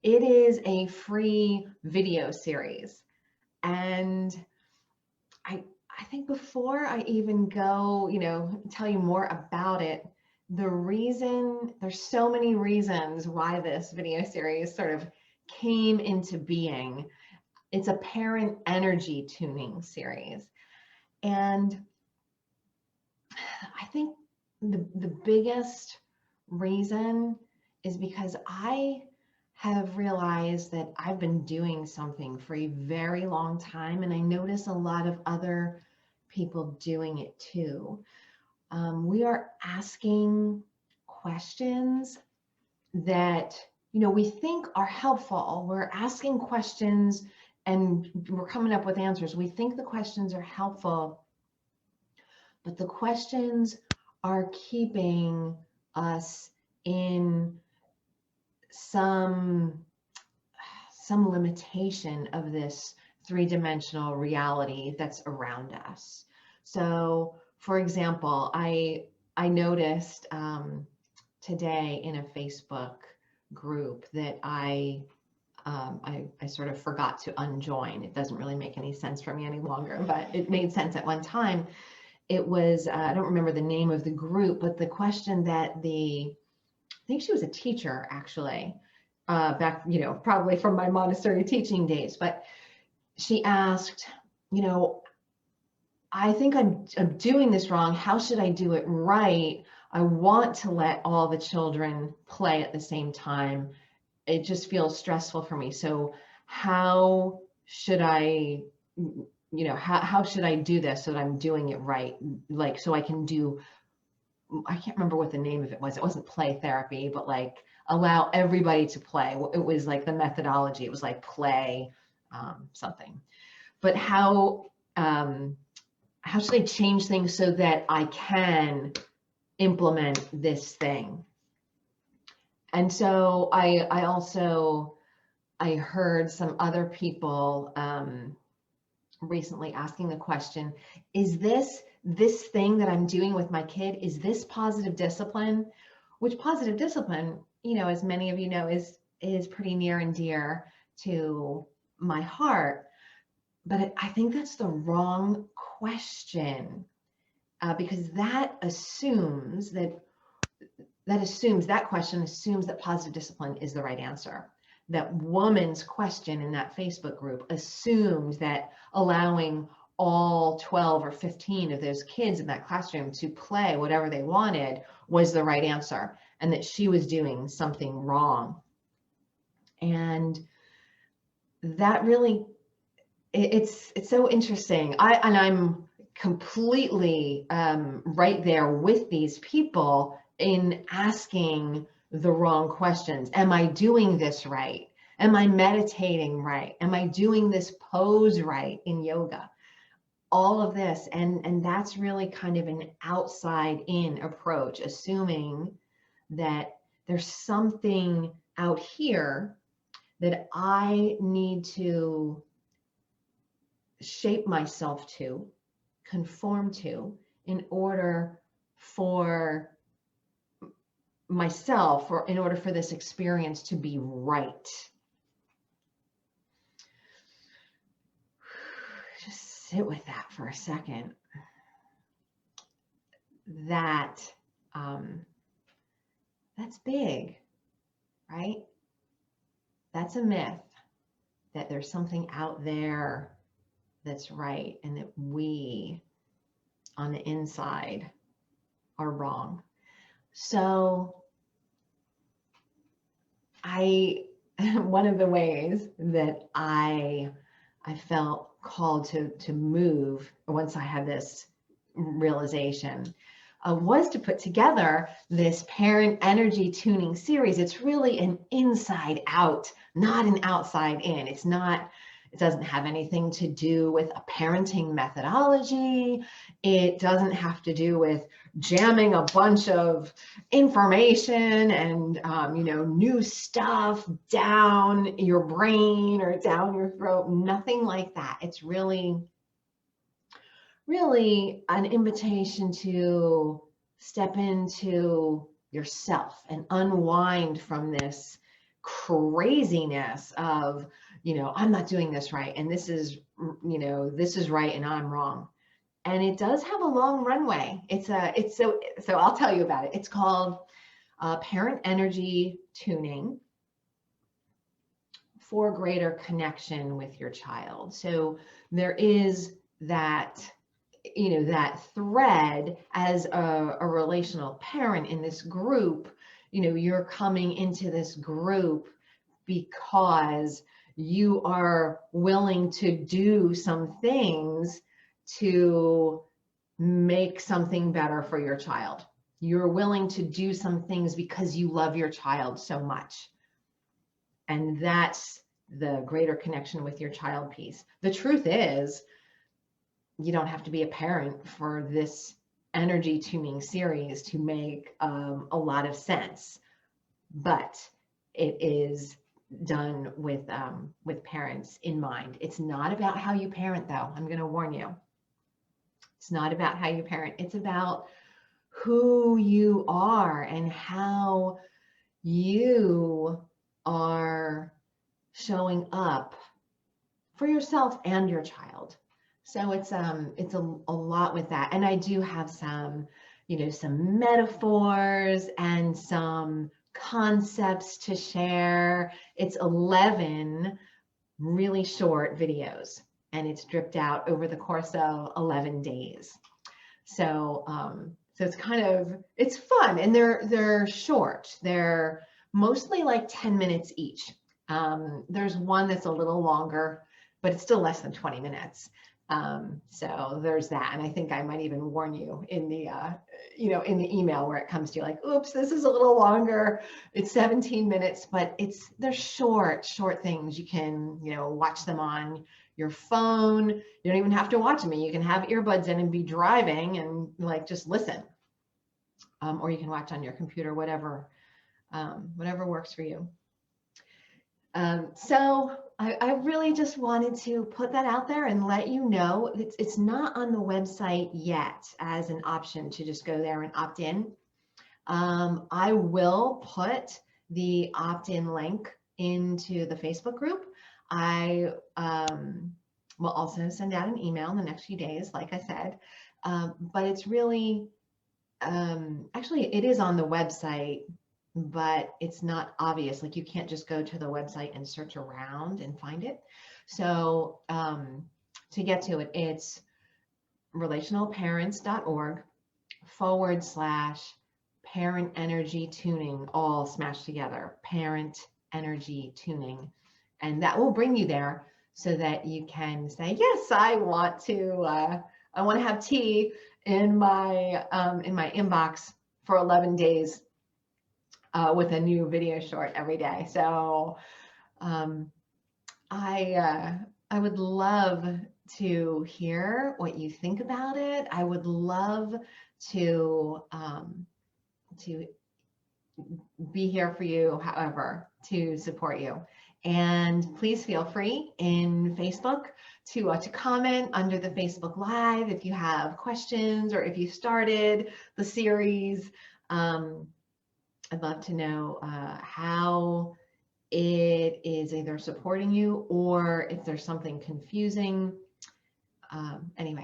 It is a free video series. And I think before I even go, tell you more about it, there's so many reasons why this video series sort of came into being. It's a parent energy tuning series. And I think the biggest reason is because I have realized that I've been doing something for a very long time, and I notice a lot of other people doing it too. We are asking questions that we think are helpful. We're asking questions and we're coming up with answers. We think the questions are helpful, but the questions are keeping us in some limitation of this three-dimensional reality that's around us. So, for example, I noticed today in a Facebook group that I sort of forgot to unjoin. It doesn't really make any sense for me any longer, but it made sense at one time. It was, I don't remember the name of the group, but the question that I think she was a teacher actually, back, probably from my Montessori teaching days, but she asked, I think I'm doing this wrong. How should I do it right? I want to let all the children play at the same time. It just feels stressful for me. So how should I, how should I do this so that I'm doing it right? Like, so I can do, I can't remember what the name of it was. It wasn't play therapy, but like allow everybody to play. It was like the methodology. It was like play something. But how should I change things so that I can implement this thing? And so I also, I heard some other people recently asking the question, is this thing that I'm doing with my kid, is this positive discipline? Which positive discipline, as many of you know, is pretty near and dear to my heart. But I think that's the wrong question, because that question assumes that positive discipline is the right answer. That woman's question in that Facebook group assumed that allowing all 12 or 15 of those kids in that classroom to play whatever they wanted was the right answer, and that she was doing something wrong. And that really, it's so interesting. I'm completely right there with these people in asking the wrong questions. Am I doing this right? Am I meditating right? Am I doing this pose right in yoga? All of this, and that's really kind of an outside in approach, assuming that there's something out here that I need to shape myself to, conform to, in order for myself, or in order for this experience to be right. Just sit with that for a second. That's big, right? That's a myth, that there's something out there that's right, and that we on the inside are wrong. So one of the ways that I felt called to move once I had this realization was to put together this parent energy tuning series. It's really an inside out, not an outside in. It doesn't have anything to do with a parenting methodology. It doesn't have to do with jamming a bunch of information and new stuff down your brain or down your throat. Nothing like that. It's really an invitation to step into yourself and unwind from this craziness of, I'm not doing this right, and this is, this is right and I'm wrong. And it does have a long runway. So I'll tell you about it. It's called Parent Energy Tuning for greater connection with your child. So there is that, that thread as a relational parent in this group. You're coming into this group because you are willing to do some things to make something better for your child. You're willing to do some things because you love your child so much. And that's the greater connection with your child piece. The truth is, you don't have to be a parent for this energy tuning series to make a lot of sense, but it is done with parents in mind. It's not about how you parent, though. I'm going to warn you. It's not about how you parent. It's about who you are and how you are showing up for yourself and your child. So it's a lot with that. And I do have some, some metaphors and some concepts to share. It's 11 really short videos, and it's dripped out over the course of 11 days. So so it's fun, and they're short. They're mostly like 10 minutes each. There's one that's a little longer, but it's still less than 20 minutes. So there's that. And I think I might even warn you in the, in the email where it comes to you, like, oops, this is a little longer. It's 17 minutes, but they're short things. You can, watch them on your phone. You don't even have to watch them. You can have earbuds in and be driving and like, just listen. Or you can watch on your computer, whatever works for you. So I really just wanted to put that out there and let you know it's not on the website yet as an option to just go there and opt in. I will put the opt-in link into the Facebook group. I will also send out an email in the next few days, like I said, but it's really, actually it is on the website, but it's not obvious. Like, you can't just go to the website and search around and find it. So to get to it, it's relationalparents.org/parent energy tuning, all smashed together, parent energy tuning. And that will bring you there so that you can say, yes, I want to have tea in my inbox for 11 days. With a new video short every day. So I would love to hear what you think about it. I would love to be here for you, however, to support you. And please feel free in Facebook to comment under the Facebook Live if you have questions or if you started the series. I'd love to know how it is either supporting you or if there's something confusing. Anyway.